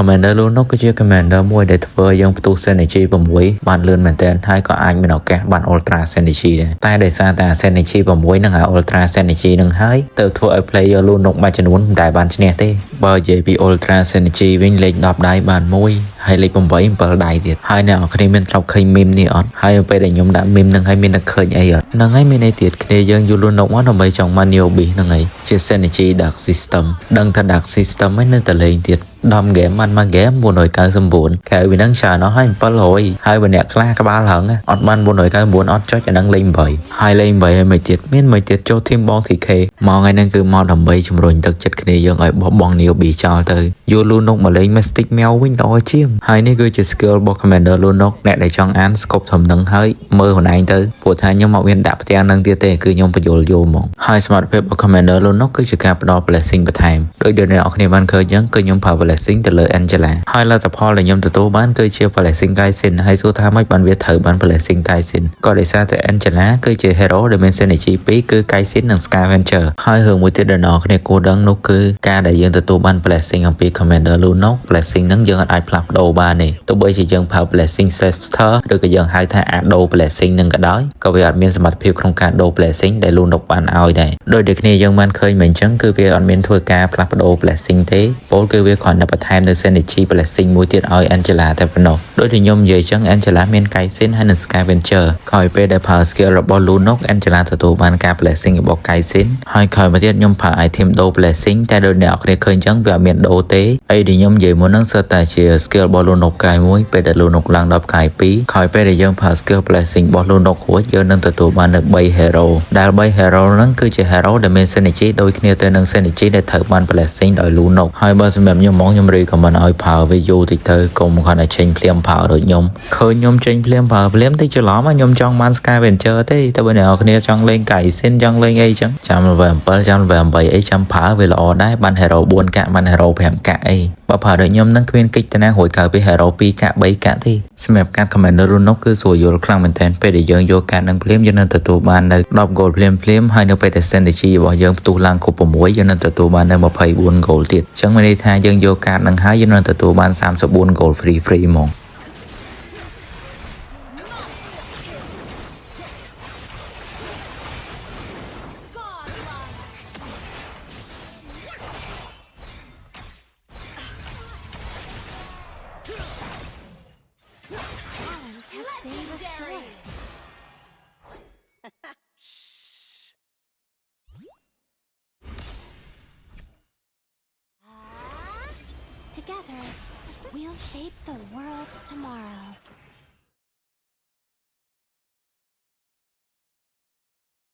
Commander លូនោះគឺជា Commander មួយដែលធ្វើយើងផ្ទុះ Synergy 6បានលឿនមែនទែនហើយក៏អាចមានឱកាសបាន Ultra Synergy ដែរតែដោយសារតែ Synergy 6និង Ultra Synergy នឹងហើយទៅធ្វើឲ្យ player លូនោះមួយចំនួនមិនដែលបានឈ្នះទេបើនិយាយពី Ultra Synergy វិញលេខ10ដៃបាន1ហើយលេខ8 7ដៃទៀតហើយអ្នកនរគ្នាមានធ្លាប់ឃើញ meme នេះអត់ហើយពេលដែលខ្ញុំដាក់ meme នឹងហើយមានតែឃើញអីអត់ហ្នឹងហើយមានអីទៀតគ្នាយើងយូរលូនោះមកដើម្បីចង់បាន newbie ហ្នឹងហើយជា Synergy Dark System ដឹងថា Dark System ហ្នឹងនៅតែលេងទៀតដំហ្គេមបានមួយហ្គេម499ក្រៅពីហ្នឹងច្រើនអស់ហើយ700ហើយបើអ្នកខ្លះក្បាលហឹងអត់បាន499អត់ចុចអាហ្នឹងលេង8ហើយលេង8ហើយមួយទៀតមានមួយទៀតចូល team បង TK មកថ្ងៃហ្នឹងគឺមកដើម្បីជំរុញទឹកចិត្តគ្នាយើងឲ្យបោះបង់ newbie ចោលទៅយូរលូនោះមកលេង Mystic Meow វិញល្អជាងហើយនេះគឺជា skill របស់ Commander លូនោះអ្នកដែលចង់អាន scope ធំហ្នឹងហើយមើលខ្លួនឯងទៅព្រោះថាខ្ញុំមកមានដាក់ផ្ទាំងហ្នឹងទៀតទេគឺខ្ញុំបញ្យល់យកមកហើយសមត្ថភាពរបស់ Commander លូនោះគឺជាការផ្ដល់ blessing បន្ថែមដោយដែលអ្នកនរគ្នាបានឃើញអញ្ចឹងគឺខ្ញុំប្រើ blessing ទៅលើ Angela ហើយលទ្ធផលដែលខ្ញុំទទួលបានគឺជា blessing Kaisin ហើយសួរថាម៉េចបានវាត្រូវបាន blessing Kaisin ក៏ដោយសារតែ Angela គឺជា hero ដែលមាន synergy 2គឺ Kaisin និង Scavenger ហើយរឿងមួយទៀតដែលអ្នកនរគ្នាគួរដឹងនោះគឺការដែលយើងទទួលបាន blessing អំពី Commander លូនោះ blessing ហ្នឹងយើងអាចផ្លាស់ប្ដូរបានទេទោះបីជាយើងប្រើ blessing Scepter ឬក៏យើងហៅថាអាដូរ blessing ហ្នឹងក៏ដោយក៏វាអត់មានសមត្ថភាពក្នុងការដូរ blessing ដែលលូនោះបានឲ្យដែរដោយតែគ្នាយើងបានឃើញមិនអញ្ចឹងគឺវាអត់មានធ្វើការផ្លាស់ប្ដូរ blessing ទេពលគឺវាគ្រាន់តែបន្ថែមនៅ synergy blessing មួយទៀតឲ្យ Angela តែប៉ុណ្ណោះដោយដែលខ្ញុំនិយាយអញ្ចឹង Angela មាន Kaisin ហើយនិង Scavenger ក្រោយពេលដែលប្រើ skill របស់ Lunok Angela ទទួលបានការ blessing របស់ Kaisin ហើយក្រោយមកទៀតខ្ញុំប្រើ item ដូរ blessing តែដោយអ្នកនរគ្នាឃើញអញ្ចឹងវាអត់មានដូរទេអីដែលខ្ញុំនិយាយមុនហ្នឹងសុទ្ធតែជា skill របស់ Lunok កាយមួយពេលដែល Lunok ឡើងដល់កាយ2ក្រោយពេលដែលយើងប្រើ skill blessing របស់ Lunok រួចយើងនឹងទទួលបាននៅ3 hero ដែល3 hero ហ្នឹងគឺជា hero ដែលមាន synergy ដូចគ្នាទៅនឹង synergy ដែលត្រូវបាន blessing ដោយ Lunok ហើយបើសម្រាប់ខ្ញុំមកខ្ញុំរីកមិនឲ្យប្រើវាយូរតិចទៅកុំគាត់ឲ្យចេញភ្លាមប្រើដូចខ្ញុំឃើញខ្ញុំចេញភ្លាមប្រើភ្លាមតិចច្រឡំខ្ញុំចង់បាន Scavenger ទេតែបើអ្នកនរគ្នាចង់លេង Kaisin ចង់លេងអីចឹងចាំ level 7ចាំ level 8អីចាំប្រើវាល្អដែរបាន hero 4កាក់បាន hero 5កាក់អីបើប្រើដូចខ្ញុំនឹងគ្មានកិច្ចទៅណារួចក្រៅពី hero 2កាក់3កាក់ទេសម្រាប់កាត់ Commander នោះគឺស្រួលយល់ខ្លាំងមែនទែនពេលដែលយើងយកកាត់នឹងភ្លាមយើងនឹងទទួលបាននៅ10 gold ភ្លាមហើយនៅពេលដែល synergy របស់យើងផ្ទុះឡើងគ្រប់6យើងនឹងទទួលបាននៅ24 gold ទៀតអញ្ចឹងមានន័យថាយើងយកកាតនឹងហើយយើងនឹងទទួលបាន34 gold free ហ្មងTogether, we'll shape the world's tomorrow.